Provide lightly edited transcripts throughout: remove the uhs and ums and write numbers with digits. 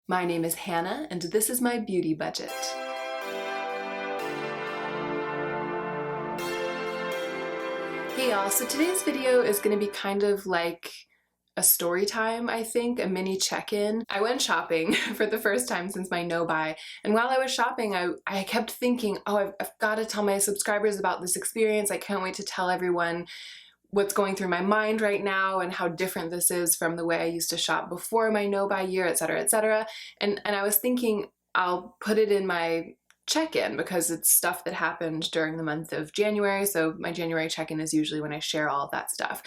My name is Hannah, and this is my beauty budget. Hey y'all, so today's video is going to be kind of like a story time, I think, a mini check-in. I went shopping for the first time since my no-buy, and while I was shopping, I kept thinking, oh, I've got to tell my subscribers about this experience. I can't wait to tell everyone what's going through my mind right now and how different this is from the way I used to shop before my no-buy year, etc., etc. And I was thinking I'll put it in my check-in because it's stuff that happened during the month of January, so my January check-in is usually when I share all of that stuff.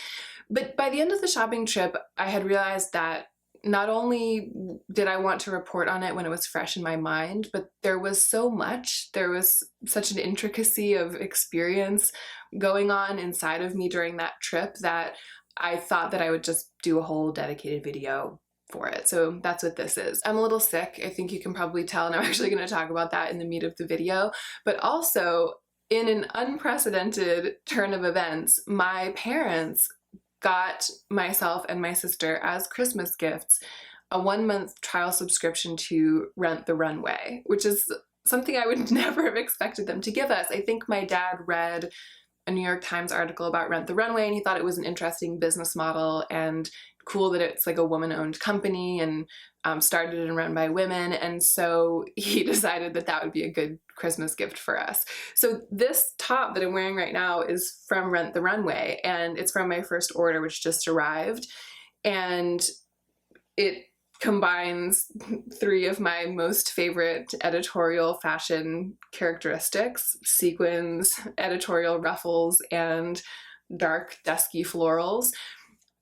But by the end of the shopping trip, I had realized that not only did I want to report on it when it was fresh in my mind, but there was so much, there was such an intricacy of experience going on inside of me during that trip that I thought that I would just do a whole dedicated video for it. So that's what this is. I'm a little sick, I think you can probably tell, and I'm actually going to talk about that in the meat of the video, but also in an unprecedented turn of events, my parents got myself and my sister as Christmas gifts a 1-month trial subscription to Rent the Runway, which is something I would never have expected them to give us. I think my dad read a New York Times article about Rent the Runway and he thought it was an interesting business model and cool that it's like a woman-owned company and started and run by women, and so he decided that that would be a good Christmas gift for us. So this top that I'm wearing right now is from Rent the Runway, and it's from my first order, which just arrived, and it combines 3 of my most favorite editorial fashion characteristics: sequins, editorial ruffles, and dark dusky florals.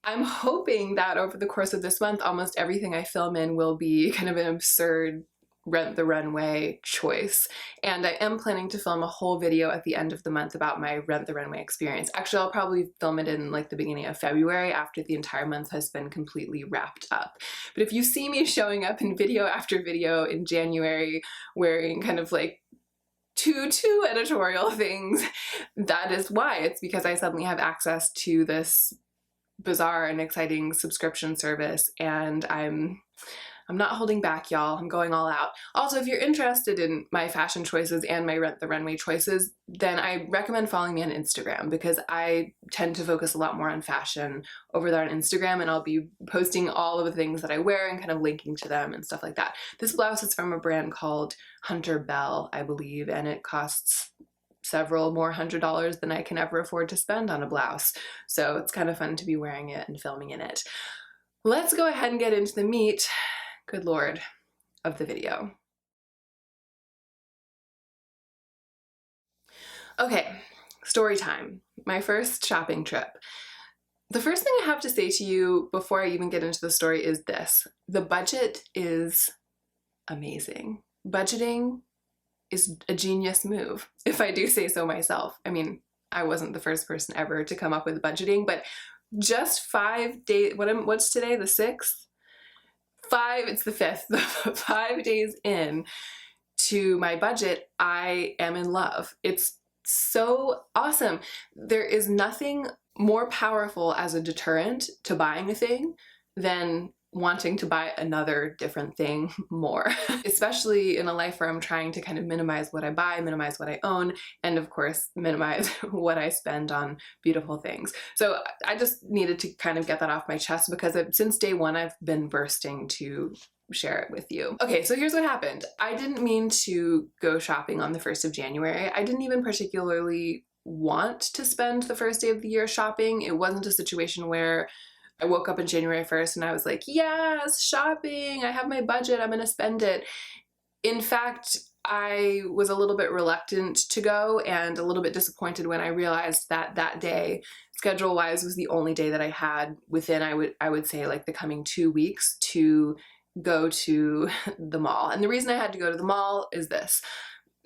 I'm hoping that over the course of this month, almost everything I film in will be kind of an absurd Rent the Runway choice. And I am planning to film a whole video at the end of the month about my Rent the Runway experience. Actually, I'll probably film it in like the beginning of February after the entire month has been completely wrapped up. But if you see me showing up in video after video in January wearing kind of like two editorial things, that is why. It's because I suddenly have access to this bizarre and exciting subscription service, and I'm not holding back, y'all. I'm going all out. Also, if you're interested in my fashion choices and my Rent the Runway choices, then I recommend following me on Instagram because I tend to focus a lot more on fashion over there on Instagram, and I'll be posting all of the things that I wear and kind of linking to them and stuff like that. This blouse is from a brand called Hunter Bell, I believe, and it costs several more $100s than I can ever afford to spend on a blouse. So it's kind of fun to be wearing it and filming in it. Let's go ahead and get into the meat, good lord, of the video. Okay, story time. My first shopping trip. The first thing I have to say to you before I even get into the story is this: the budget is amazing. Budgeting is a genius move, if I do say so myself. I mean, I wasn't the first person ever to come up with budgeting, but just 5 days, what's today, the 6th? It's the 5th, 5 days in to my budget, I am in love. It's so awesome. There is nothing more powerful as a deterrent to buying a thing than wanting to buy another different thing more, especially in a life where I'm trying to kind of minimize what I buy, minimize what I own, and of course minimize what I spend on beautiful things. So I just needed to kind of get that off my chest because since day one I've been bursting to share it with you. Okay, so here's what happened. I didn't mean to go shopping on the 1st of January. I didn't even particularly want to spend the first day of the year shopping. It wasn't a situation where I woke up on January 1st and I was like, yes, shopping, I have my budget, I'm gonna spend it. In fact, I was a little bit reluctant to go and a little bit disappointed when I realized that that day, schedule-wise, was the only day that I had within, I would say, like the coming 2 weeks to go to the mall. And the reason I had to go to the mall is this.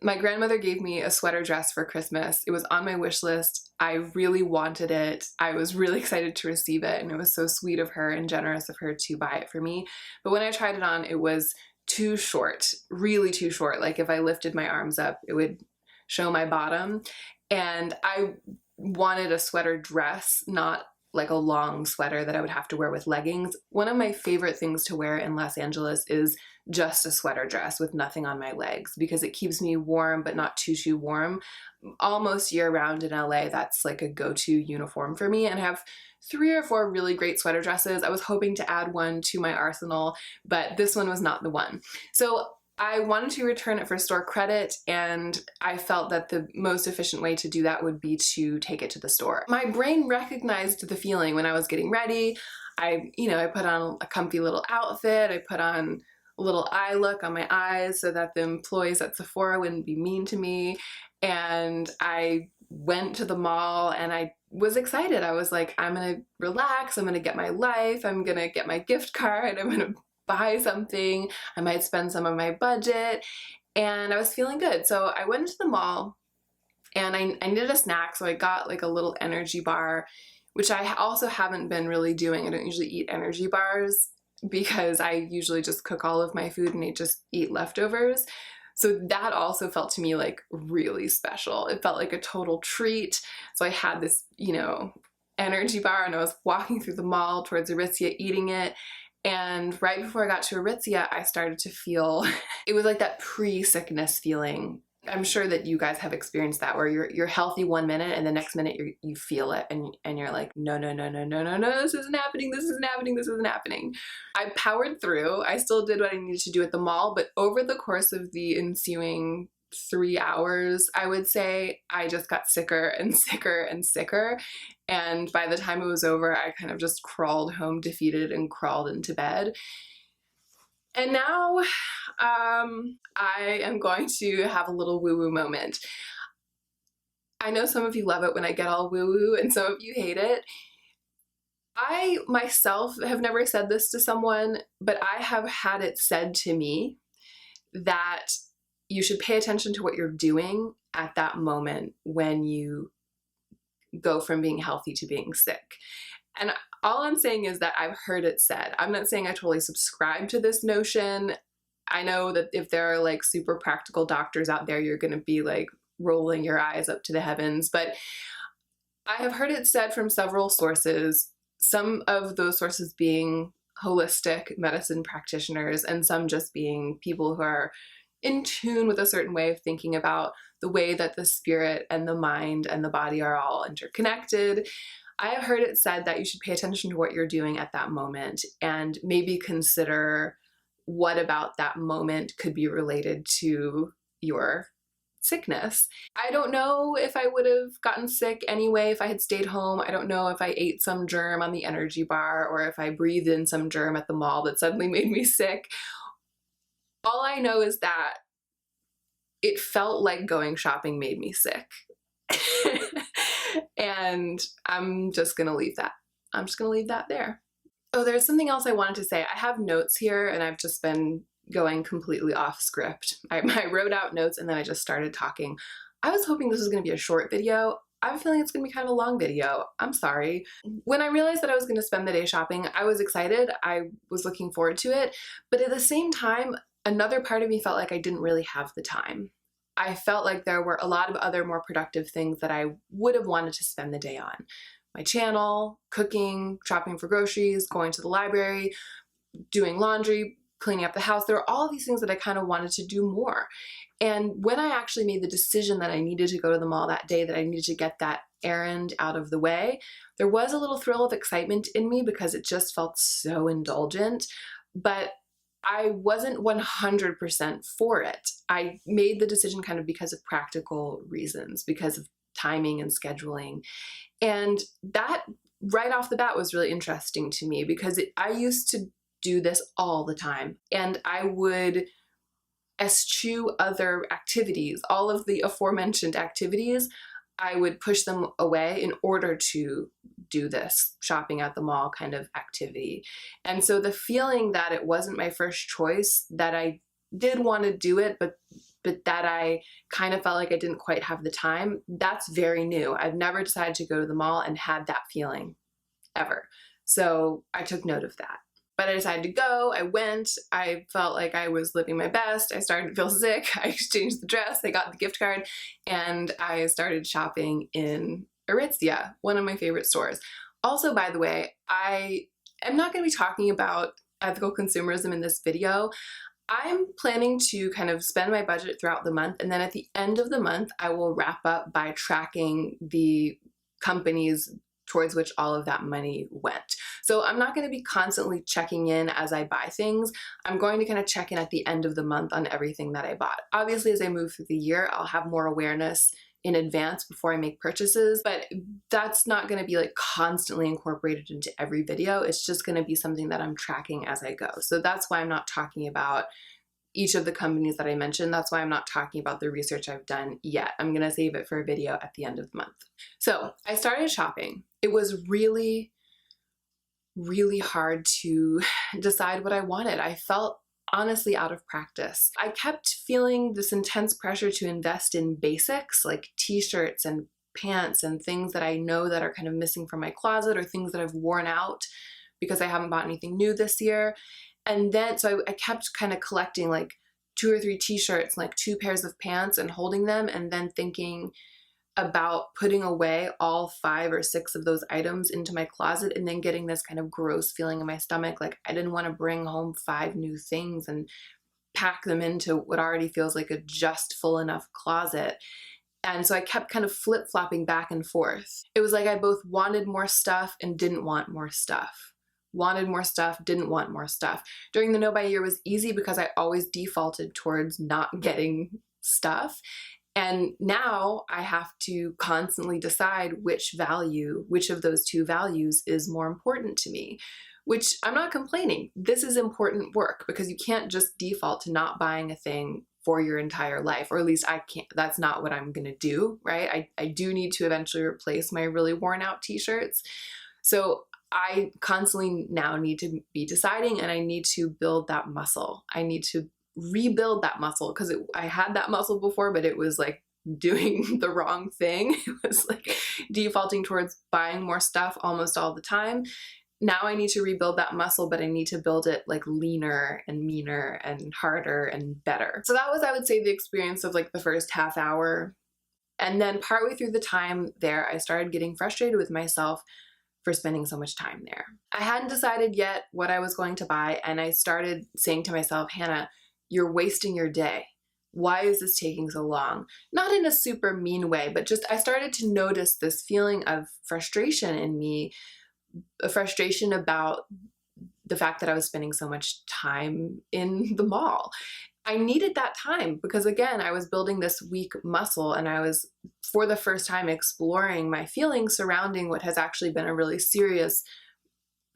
My grandmother gave me a sweater dress for Christmas. It was on my wish list. I really wanted it. I was really excited to receive it, and it was so sweet of her and generous of her to buy it for me. But when I tried it on, it was too short, really too short. Like if I lifted my arms up, it would show my bottom. And I wanted a sweater dress, not like a long sweater that I would have to wear with leggings. One of my favorite things to wear in Los Angeles is just a sweater dress with nothing on my legs because it keeps me warm but not too warm. Almost year round in LA, that's like a go-to uniform for me, and I have 3 or 4 really great sweater dresses. I was hoping to add one to my arsenal, but this one was not the one. So I wanted to return it for store credit, and I felt that the most efficient way to do that would be to take it to the store. My brain recognized the feeling when I was getting ready. I put on a comfy little outfit, I put on a little eye look on my eyes so that the employees at Sephora wouldn't be mean to me, and I went to the mall and I was excited. I was like, I'm gonna relax, I'm gonna get my life, I'm gonna get my gift card, I'm gonna buy something, I might spend some of my budget, and I was feeling good. So I went into the mall and I needed a snack, so I got like a little energy bar, which I also haven't been really doing. I don't usually eat energy bars because I usually just cook all of my food and I just eat leftovers. So that also felt to me like really special. It felt like a total treat. So I had this, energy bar, and I was walking through the mall towards Aritzia eating it. And right before I got to Aritzia, I started to feel, it was like that pre-sickness feeling. I'm sure that you guys have experienced that, where you're healthy one minute and the next minute you feel it and you're like, no, this isn't happening, this isn't happening, this isn't happening. I powered through. I still did what I needed to do at the mall, but over the course of the ensuing 3 hours, I would say, I just got sicker and sicker and sicker. And by the time it was over, I kind of just crawled home defeated and crawled into bed. And now I am going to have a little woo-woo moment. I know some of you love it when I get all woo-woo and some of you hate it. I myself have never said this to someone, but I have had it said to me that you should pay attention to what you're doing at that moment when you go from being healthy to being sick. And all I'm saying is that I've heard it said. I'm not saying I totally subscribe to this notion. I know that if there are like super practical doctors out there, you're gonna be like rolling your eyes up to the heavens. But I have heard it said from several sources, some of those sources being holistic medicine practitioners and some just being people who are in tune with a certain way of thinking about the way that the spirit and the mind and the body are all interconnected. I have heard it said that you should pay attention to what you're doing at that moment and maybe consider what about that moment could be related to your sickness. I don't know if I would have gotten sick anyway if I had stayed home. I don't know if I ate some germ on the energy bar or if I breathed in some germ at the mall that suddenly made me sick. All I know is that it felt like going shopping made me sick. And I'm just gonna leave that. I'm just gonna leave that there. Oh, there's something else I wanted to say. I have notes here and I've just been going completely off script. I wrote out notes and then I just started talking. I was hoping this was gonna be a short video. I have a feeling it's gonna be kind of a long video. I'm sorry. When I realized that I was gonna spend the day shopping, I was excited. I was looking forward to it. But at the same time, another part of me felt like I didn't really have the time. I felt like there were a lot of other more productive things that I would have wanted to spend the day on. My channel, cooking, shopping for groceries, going to the library, doing laundry, cleaning up the house. There were all of these things that I kind of wanted to do more. And when I actually made the decision that I needed to go to the mall that day, that I needed to get that errand out of the way, there was a little thrill of excitement in me because it just felt so indulgent. But I wasn't 100% for it. I made the decision kind of because of practical reasons, because of timing and scheduling. And that right off the bat was really interesting to me because I used to do this all the time. And I would eschew other activities, all of the aforementioned activities, I would push them away in order to do this shopping at the mall kind of activity. And so the feeling that it wasn't my first choice, that I did want to do it, but that I kind of felt like I didn't quite have the time, that's very new. I've never decided to go to the mall and had that feeling ever. So I took note of that. But I decided to go, I went, I felt like I was living my best, I started to feel sick, I exchanged the dress, I got the gift card, and I started shopping in Aritzia, one of my favorite stores. Also, by the way, I am not going to be talking about ethical consumerism in this video. I'm planning to kind of spend my budget throughout the month, and then at the end of the month, I will wrap up by tracking the companies towards which all of that money went. So I'm not going to be constantly checking in as I buy things. I'm going to kind of check in at the end of the month on everything that I bought. Obviously, as I move through the year, I'll have more awareness in advance before I make purchases, but that's not going to be like constantly incorporated into every video. It's just going to be something that I'm tracking as I go. So that's why I'm not talking about each of the companies that I mentioned. That's why I'm not talking about the research I've done yet. I'm gonna save it for a video at the end of the month. So I started shopping. It was really, really hard to decide what I wanted. I felt honestly out of practice. I kept feeling this intense pressure to invest in basics like t-shirts and pants and things that I know that are kind of missing from my closet, or things that I've worn out because I haven't bought anything new this year. And then, so I kept kind of collecting like 2 or 3 t-shirts, like 2 pairs of pants, and holding them, and then thinking about putting away all 5 or 6 of those items into my closet, and then getting this kind of gross feeling in my stomach. Like I didn't want to bring home 5 new things and pack them into what already feels like a just full enough closet. And so I kept kind of flip-flopping back and forth. It was like I both wanted more stuff and didn't want more stuff. Wanted more stuff, didn't want more stuff. During the no buy year was easy because I always defaulted towards not getting stuff. And now I have to constantly decide which of those 2 values is more important to me, which I'm not complaining. This is important work because you can't just default to not buying a thing for your entire life, or at least I can't. That's not what I'm gonna do, right? I do need to eventually replace my really worn out t-shirts. So I constantly now need to be deciding, and I need to build that muscle. I need to rebuild that muscle because I had that muscle before, but it was like doing the wrong thing. It was like defaulting towards buying more stuff almost all the time. Now I need to rebuild that muscle, but I need to build it like leaner and meaner and harder and better. So that was, I would say, the experience of like the first half hour. And then partway through the time there, I started getting frustrated with myself for spending so much time there. I hadn't decided yet what I was going to buy, and I started saying to myself, Hannah, you're wasting your day. Why is this taking so long? Not in a super mean way, but just I started to notice this feeling of frustration in me, a frustration about the fact that I was spending so much time in the mall. I needed that time because, again, I was building this weak muscle, and I was, for the first time, exploring my feelings surrounding what has actually been a really serious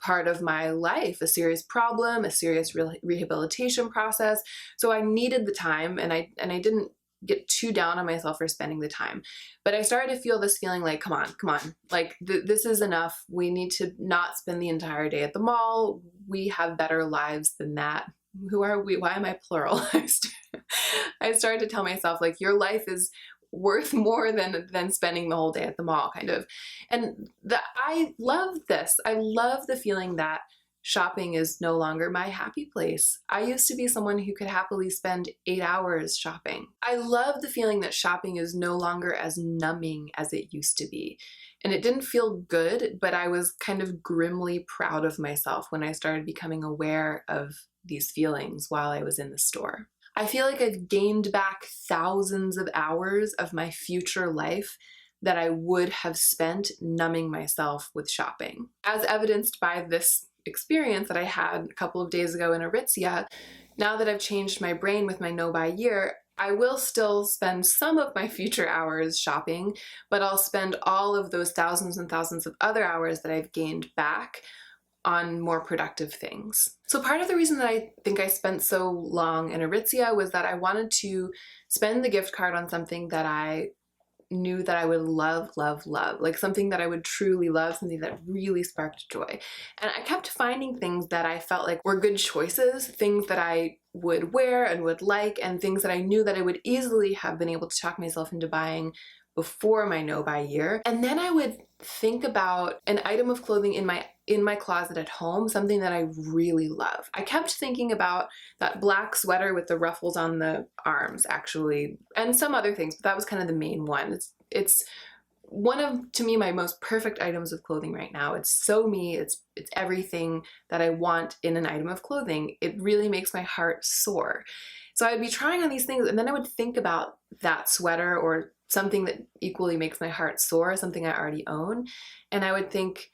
part of my life, a serious problem, a serious rehabilitation process. So I needed the time, and I didn't get too down on myself for spending the time. But I started to feel this feeling like, come on, like this is enough. We need to not spend the entire day at the mall. We have better lives than that. Who are we? Why am I plural? I started to tell myself, like, your life is worth more than spending the whole day at the mall, kind of. And I love this. I love the feeling that shopping is no longer my happy place. I used to be someone who could happily spend 8 hours shopping. I love the feeling that shopping is no longer as numbing as it used to be. And it didn't feel good, but I was kind of grimly proud of myself when I started becoming aware of these feelings while I was in the store. I feel like I've gained back thousands of hours of my future life that I would have spent numbing myself with shopping. As evidenced by this experience that I had a couple of days ago in Aritzia, now that I've changed my brain with my no buy year, I will still spend some of my future hours shopping, but I'll spend all of those thousands and thousands of other hours that I've gained back on more productive things. So part of the reason that I think I spent so long in Aritzia was that I wanted to spend the gift card on something that I knew that I would love, like something that I would truly love, something that really sparked joy. And I kept finding things that I felt like were good choices, things that I would wear and would like, and things that I knew that I would easily have been able to talk myself into buying before my no buy year. And then I would think about an item of clothing in my closet at home, something that I really love. I kept thinking about that black sweater with the ruffles on the arms, actually, and some other things, but that was kind of the main one. It's one of, to me, my most perfect items of clothing right now. It's so me, it's everything that I want in an item of clothing. It really makes my heart soar. So I would be trying on these things, and then I would think about that sweater or something that equally makes my heart soar, something I already own, and I would think,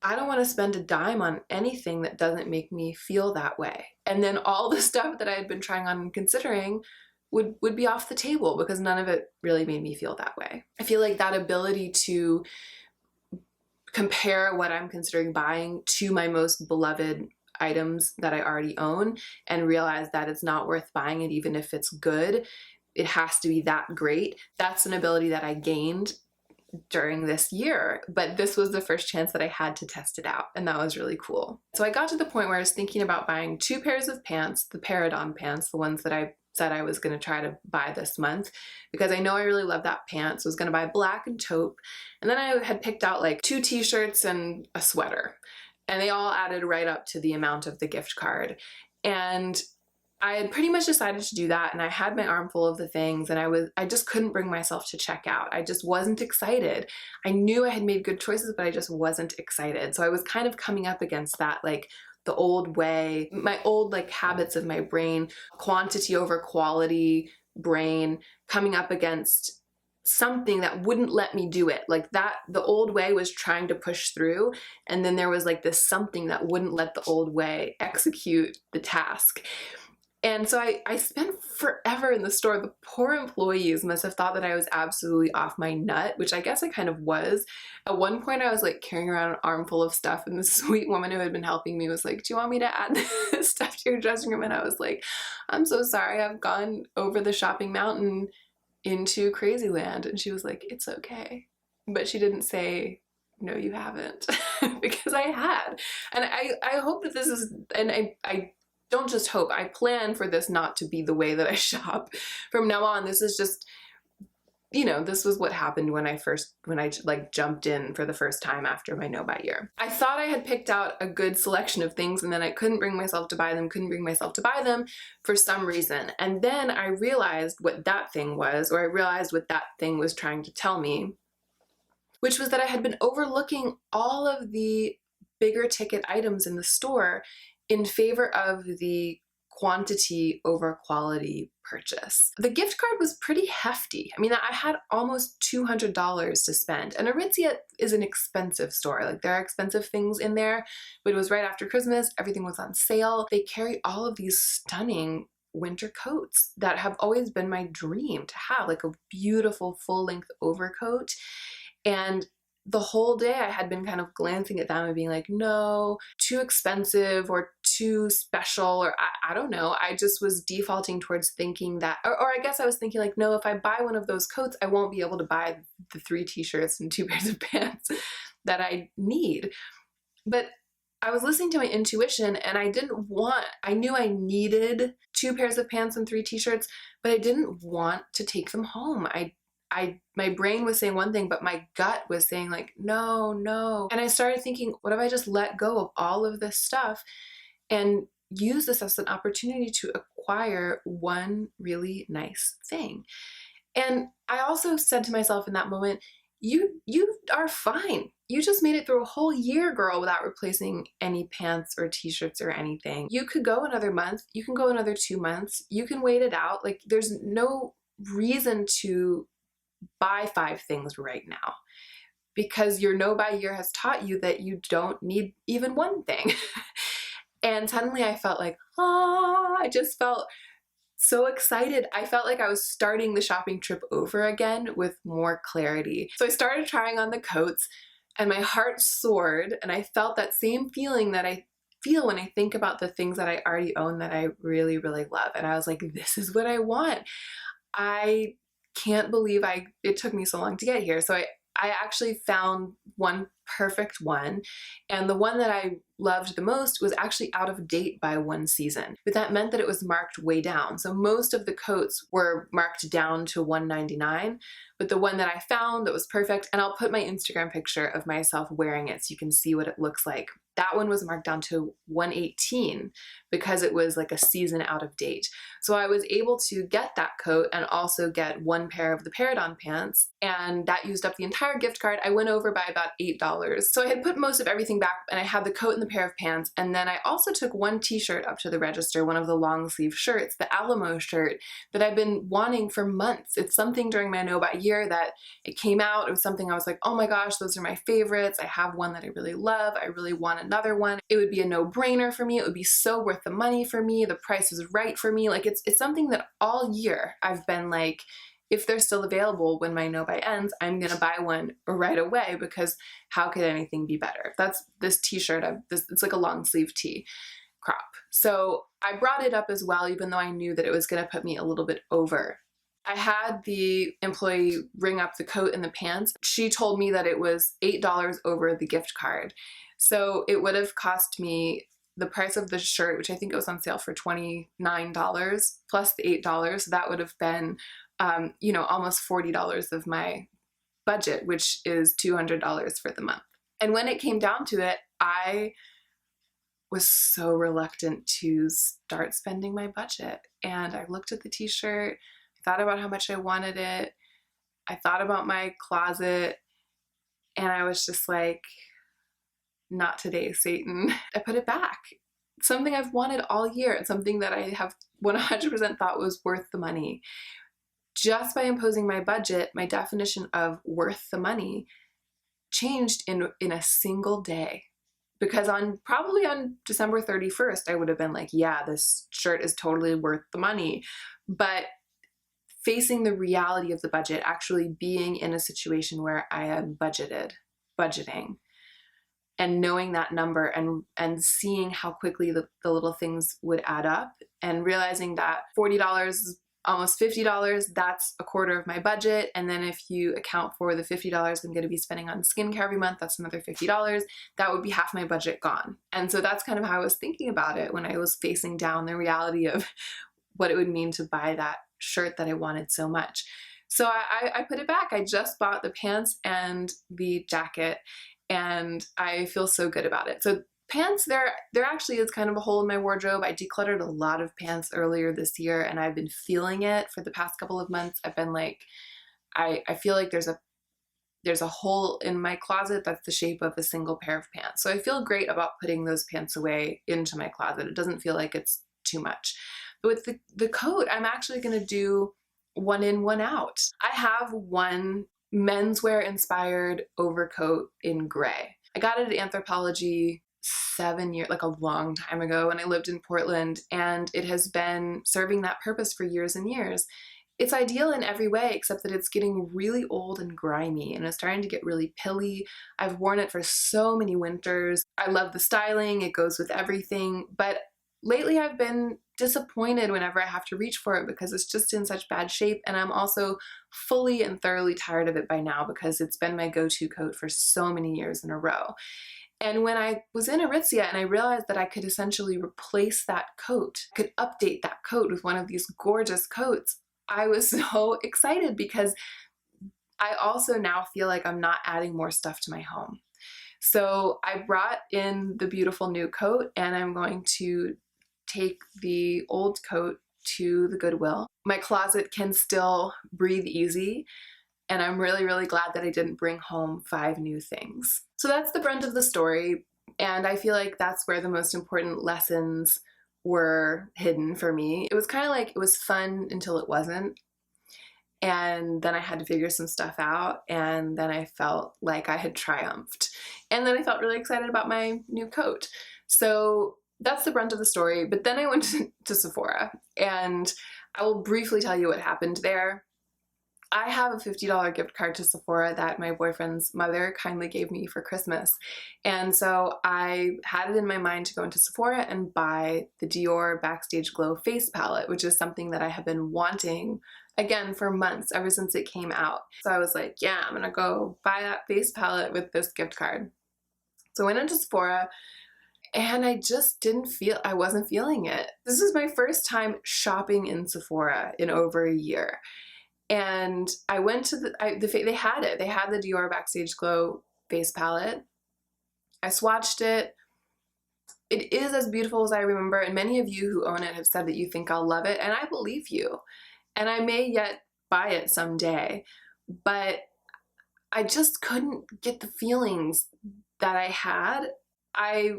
I don't want to spend a dime on anything that doesn't make me feel that way. And then all the stuff that I had been trying on and considering would be off the table because none of it really made me feel that way. I feel like that ability to compare what I'm considering buying to my most beloved items that I already own and realize that it's not worth buying it even if it's good. It has to be that great. That's an ability that I gained during this year, but this was the first chance that I had to test it out, and that was really cool. So I got to the point where I was thinking about buying 2 pairs of pants, the Paradon pants, the ones that I said I was going to try to buy this month because I know I really love that pant. So I was going to buy black and taupe, and then I had picked out like 2 t-shirts and a sweater, and they all added right up to the amount of the gift card. And I had pretty much decided to do that, and I had my armful of the things, and I just couldn't bring myself to check out. I just wasn't excited. I knew I had made good choices, but I just wasn't excited. So I was kind of coming up against that, like the old way, my old like habits of my brain, quantity over quality brain, coming up against something that wouldn't let me do it. Like that, the old way was trying to push through, and then there was like this something that wouldn't let the old way execute the task. And so I spent forever in the store. The poor employees must have thought that I was absolutely off my nut, which I guess I kind of was. At one point I was like carrying around an armful of stuff, and the sweet woman who had been helping me was like, do you want me to add this stuff to your dressing room? And I was like, I'm so sorry, I've gone over the shopping mountain into Crazyland. And she was like, it's okay. But she didn't say, no, you haven't, because I had. And I hope that this is, and I don't just hope, I plan for this not to be the way that I shop from now on. This is just, you know, this was what happened when I like jumped in for the first time after my no-buy year. I thought I had picked out a good selection of things, and then I couldn't bring myself to buy them, for some reason. And then I realized what that thing was, or I realized what that thing was trying to tell me, which was that I had been overlooking all of the bigger ticket items in the store in favor of the quantity over quality purchase. The gift card was pretty hefty. I mean, I had almost $200 to spend, and Aritzia is an expensive store. Like, there are expensive things in there, but it was right after Christmas. Everything was on sale. They carry all of these stunning winter coats that have always been my dream to have, like a beautiful full-length overcoat. And the whole day I had been kind of glancing at them and being like, no, too expensive or too special, or I don't know. I just was defaulting towards thinking that, or I guess I was thinking like, no, if I buy one of those coats, I won't be able to buy the 3 t-shirts and 2 pairs of pants that I need. But I was listening to my intuition, and I knew I needed 2 pairs of pants and 3 t-shirts, but I didn't want to take them home. My brain was saying one thing, but my gut was saying like, no, no. And I started thinking, what if I just let go of all of this stuff and use this as an opportunity to acquire one really nice thing? And I also said to myself in that moment, you are fine. You just made it through a whole year, girl, without replacing any pants or t-shirts or anything. You could go another month. You can go another 2 months. You can wait it out. Like, there's no reason to buy 5 things right now, because your no-buy year has taught you that you don't need even one thing. And suddenly I felt like, I just felt so excited. I felt like I was starting the shopping trip over again with more clarity. So I started trying on the coats, and my heart soared, and I felt that same feeling that I feel when I think about the things that I already own that I really, really love. And I was like, this is what I want. I can't believe it took me so long to get here. So I actually found one perfect one. And the one that I loved the most was actually out of date by 1 season, but that meant that it was marked way down. So most of the coats were marked down to $1.99, but the one that I found that was perfect, and I'll put my Instagram picture of myself wearing it so you can see what it looks like. That one was marked down to $1.18 because it was like a season out of date. So I was able to get that coat and also get 1 pair of the Paradon pants, and that used up the entire gift card. I went over by about $8. So I had put most of everything back, and I had the coat and the pair of pants, and then I also took 1 t-shirt up to the register, one of the long sleeve shirts, the Alamo shirt that I've been wanting for months. It's something during my no-buy year that it came out. It was something I was like, oh my gosh, those are my favorites. I have one that I really love. I really want another one. It would be a no-brainer for me. It would be so worth the money for me. The price is right for me. Like it's something that all year I've been like, if they're still available when my no-buy ends, I'm gonna buy one right away because how could anything be better? That's this t-shirt, it's like a long sleeve tee crop. So I brought it up as well, even though I knew that it was gonna put me a little bit over. I had the employee ring up the coat and the pants. She told me that it was $8 over the gift card. So it would have cost me the price of the shirt, which I think it was on sale for $29 plus the $8. So that would have been, you know, almost $40 of my budget, which is $200 for the month. And when it came down to it, I was so reluctant to start spending my budget. And I looked at the t-shirt, I thought about how much I wanted it, I thought about my closet, and I was just like, not today, Satan. I put it back. Something I've wanted all year and something that I have 100% thought was worth the money. Just by imposing my budget, my definition of worth the money changed in a single day. Because probably on December 31st, I would have been like, yeah, this shirt is totally worth the money. But facing the reality of the budget, actually being in a situation where I am budgeting, and knowing that number and seeing how quickly the little things would add up, and realizing that $40, almost $50, that's a quarter of my budget. And then if you account for the $50 I'm going to be spending on skincare every month, that's another $50. That would be half my budget gone. And so that's kind of how I was thinking about it when I was facing down the reality of what it would mean to buy that shirt that I wanted so much. So I put it back. I just bought the pants and the jacket, and I feel so good about it. So pants, there actually is kind of a hole in my wardrobe. I decluttered a lot of pants earlier this year, and I've been feeling it for the past couple of months. I've been like, I feel like there's a hole in my closet that's the shape of a single pair of pants. So I feel great about putting those pants away into my closet. It doesn't feel like it's too much. But with the coat, I'm actually gonna do one in, one out. I have one menswear inspired overcoat in gray. I got it at Anthropologie 7 years, like a long time ago when I lived in Portland, and it has been serving that purpose for years and years. It's ideal in every way except that it's getting really old and grimy, and it's starting to get really pilly. I've worn it for so many winters. I love the styling, it goes with everything, but lately I've been disappointed whenever I have to reach for it because it's just in such bad shape, and I'm also fully and thoroughly tired of it by now because it's been my go-to coat for so many years in a row. And when I was in Aritzia and I realized that I could essentially replace that coat, could update that coat with one of these gorgeous coats, I was so excited because I also now feel like I'm not adding more stuff to my home. So I brought in the beautiful new coat, and I'm going to take the old coat to the Goodwill. My closet can still breathe easy, and I'm really, really glad that I didn't bring home 5 new things. So that's the brunt of the story, and I feel like that's where the most important lessons were hidden for me. It was kind of like it was fun until it wasn't, and then I had to figure some stuff out, and then I felt like I had triumphed, and then I felt really excited about my new coat. So that's the brunt of the story. But then I went to Sephora, and I will briefly tell you what happened there. I have a $50 gift card to Sephora that my boyfriend's mother kindly gave me for Christmas. And so I had it in my mind to go into Sephora and buy the Dior Backstage Glow face palette, which is something that I have been wanting, again, for months, ever since it came out. So I was like, yeah, I'm gonna go buy that face palette with this gift card. So I went into Sephora and I just I wasn't feeling it. This is my first time shopping in Sephora in over a year. And I went to they had it. They had the Dior Backstage Glow face palette. I swatched it. It is as beautiful as I remember, and many of you who own it have said that you think I'll love it, and I believe you. And I may yet buy it someday, but I just couldn't get the feelings that I had. I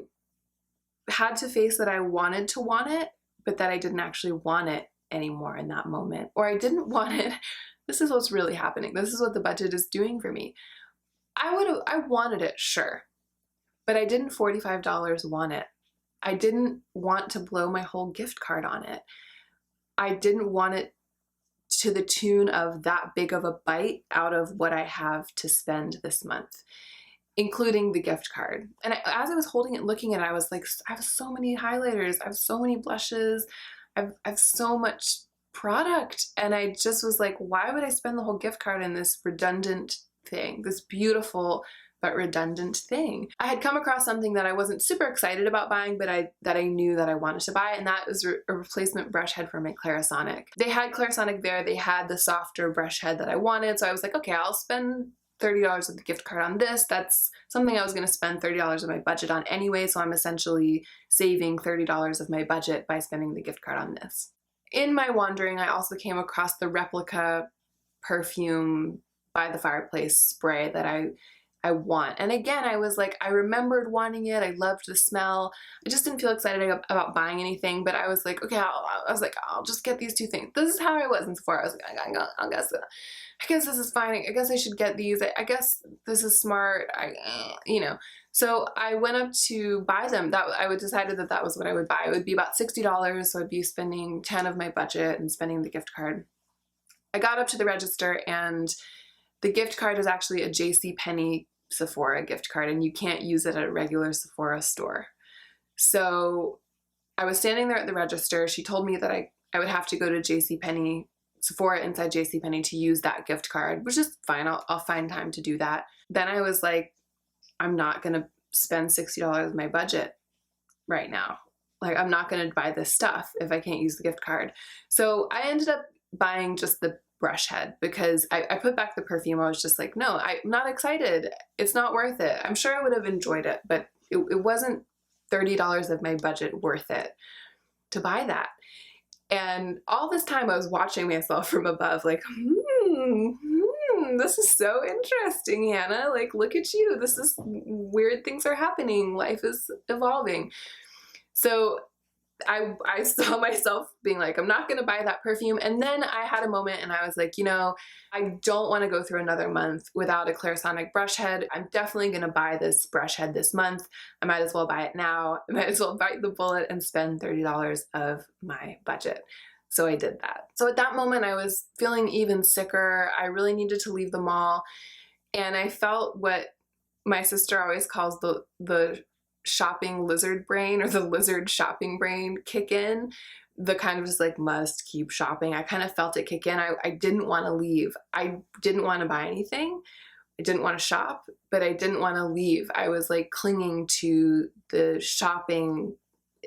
had to face that I wanted to want it, but that I didn't actually want it anymore in that moment. Or I didn't want it. This is what's really happening. This is what the budget is doing for me. I wanted it, sure, but I didn't $45 want it. I didn't want to blow my whole gift card on it. I didn't want it to the tune of that big of a bite out of what I have to spend this month, including the gift card. And as I was holding it, looking at it, I was like, I have so many highlighters, I have so many blushes, I have so much product. And I just was like, why would I spend the whole gift card in this redundant thing, this beautiful but redundant thing? I had come across something that I wasn't super excited about buying, but that I knew that I wanted to buy, and that was a replacement brush head for my Clarisonic. They had Clarisonic there, they had the softer brush head that I wanted, so I was like, okay, I'll spend $30 of the gift card on this. That's something I was going to spend $30 of my budget on anyway, so I'm essentially saving $30 of my budget by spending the gift card on this. In my wandering, I also came across the replica perfume by the fireplace spray that I want. And again, I was like, I remembered wanting it. I loved the smell. I just didn't feel excited about buying anything, but I was like, okay, I'll just get these two things. This is how I was in Sephora. I was like, I guess this is fine. I guess I should get these. I guess this is smart. You know. So I went up to buy them. I would decided that was what I would buy. It would be about $60, so I'd be spending 10 of my budget and spending the gift card. I got up to the register, and the gift card is actually a JCPenney Sephora gift card, and you can't use it at a regular Sephora store. So I was standing there at the register. She told me that I would have to go to JCPenney, Sephora inside JCPenney, to use that gift card, which is fine. I'll find time to do that. Then I was like, I'm not gonna spend $60 of my budget right now. Like, I'm not gonna buy this stuff if I can't use the gift card. So I ended up buying just the brush head because I put back the perfume. I was just like, no, I'm not excited. It's not worth it. I'm sure I would have enjoyed it, but it wasn't $30 of my budget worth it to buy that. And all this time I was watching myself from above like, this is so interesting, Hannah. Like, look at you. This is weird, things are happening. Life is evolving. So I saw myself being like, I'm not gonna buy that perfume. And then I had a moment and I was like, you know, I don't want to go through another month without a Clarisonic brush head. I'm definitely gonna buy this brush head this month. I might as well buy it now. I might as well bite the bullet and spend $30 of my budget. So I did that. So at that moment I was feeling even sicker. I really needed to leave the mall. And I felt what my sister always calls the shopping lizard brain, or the lizard shopping brain, kick in. The kind of just like, must keep shopping. I kind of felt it kick in. I didn't want to leave. I didn't want to buy anything. I didn't want to shop, but I didn't want to leave. I was like clinging to the shopping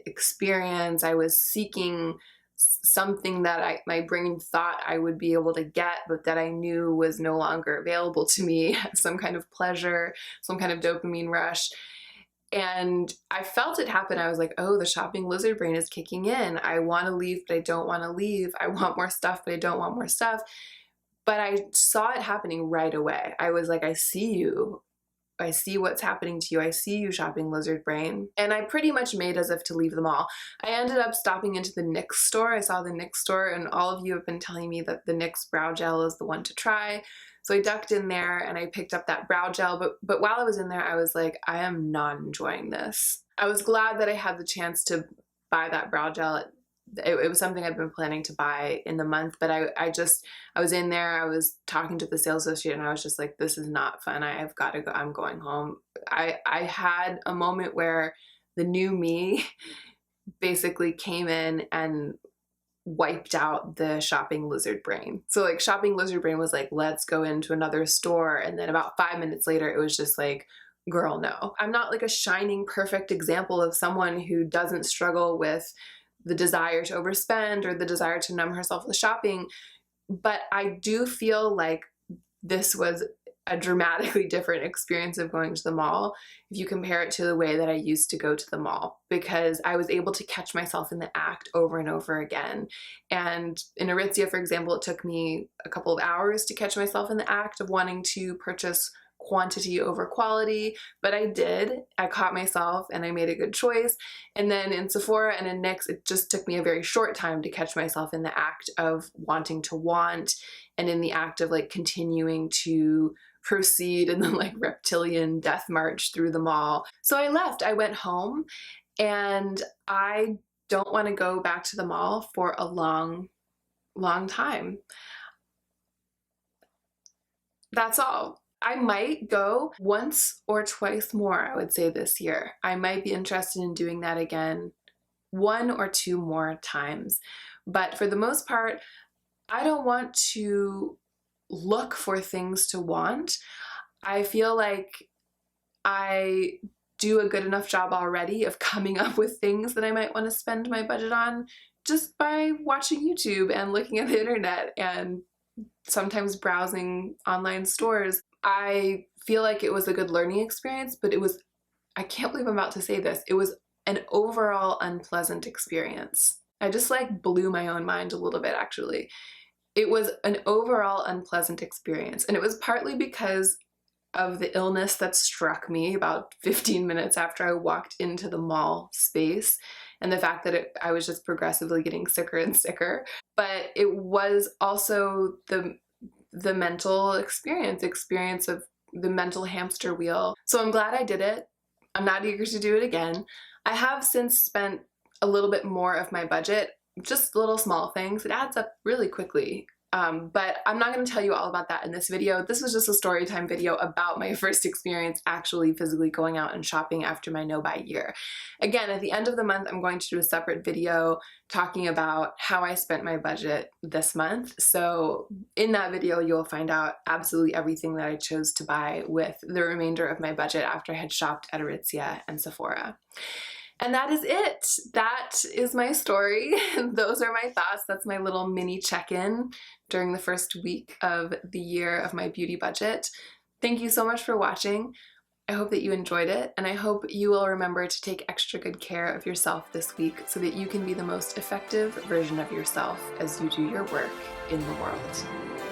experience. I was seeking something that my brain thought I would be able to get, but that I knew was no longer available to me. Some kind of pleasure, some kind of dopamine rush. And I felt it happen. I was like, oh, the shopping lizard brain is kicking in. I want to leave, but I don't want to leave. I want more stuff, but I don't want more stuff. But I saw it happening right away. I was like, I see you. I see what's happening to you. I see you, shopping lizard brain. And I pretty much made as if to leave the mall. I ended up stopping into the NYX store. I saw the NYX store, and all of you have been telling me that the NYX brow gel is the one to try. So I ducked in there and I picked up that brow gel, but while I was in there, I was like, I am not enjoying this. I was glad that I had the chance to buy that brow gel it was something I've been planning to buy in the month, but I was in there, I was talking to the sales associate, and I was just like, this is not fun. I've got to go. I'm going home. I had a moment where the new me basically came in and wiped out the shopping lizard brain. So like shopping lizard brain was like, let's go into another store. And then about 5 minutes later, it was just like, girl, no. I'm not like a shining perfect example of someone who doesn't struggle with the desire to overspend or the desire to numb herself with shopping. But I do feel like this was a dramatically different experience of going to the mall if you compare it to the way that I used to go to the mall, because I was able to catch myself in the act over and over again. And in Aritzia, for example, it took me a couple of hours to catch myself in the act of wanting to purchase quantity over quality, but I did. I caught myself and I made a good choice. And then in Sephora and in NYX, it just took me a very short time to catch myself in the act of wanting to want and in the act of like continuing to proceed in the like reptilian death march through the mall. So I left. I went home, and I don't want to go back to the mall for a long time. That's all. I might go once or twice more, I would say, this year. I might be interested in doing that again 1 or 2 more times. But for the most part, I don't want to look for things to want. I feel like I do a good enough job already of coming up with things that I might want to spend my budget on just by watching YouTube and looking at the internet and sometimes browsing online stores. I feel like it was a good learning experience, but it was, I can't believe I'm about to say this, it was an overall unpleasant experience. I just like blew my own mind a little bit, actually. It was an overall unpleasant experience, and it was partly because of the illness that struck me about 15 minutes after I walked into the mall space, and the fact that I was just progressively getting sicker and sicker. But it was also the mental experience of the mental hamster wheel. So I'm glad I did it. I'm not eager to do it again. I have since spent a little bit more of my budget, just little small things. It adds up really quickly. But I'm not going to tell you all about that in this video. This was just a story time video about my first experience actually physically going out and shopping after my no-buy year. Again, at the end of the month, I'm going to do a separate video talking about how I spent my budget this month. So in that video, you'll find out absolutely everything that I chose to buy with the remainder of my budget after I had shopped at Aritzia and Sephora. And that is it. That is my story. Those are my thoughts. That's my little mini check-in during the first week of the year of my beauty budget. Thank you so much for watching. I hope that you enjoyed it, and I hope you will remember to take extra good care of yourself this week so that you can be the most effective version of yourself as you do your work in the world.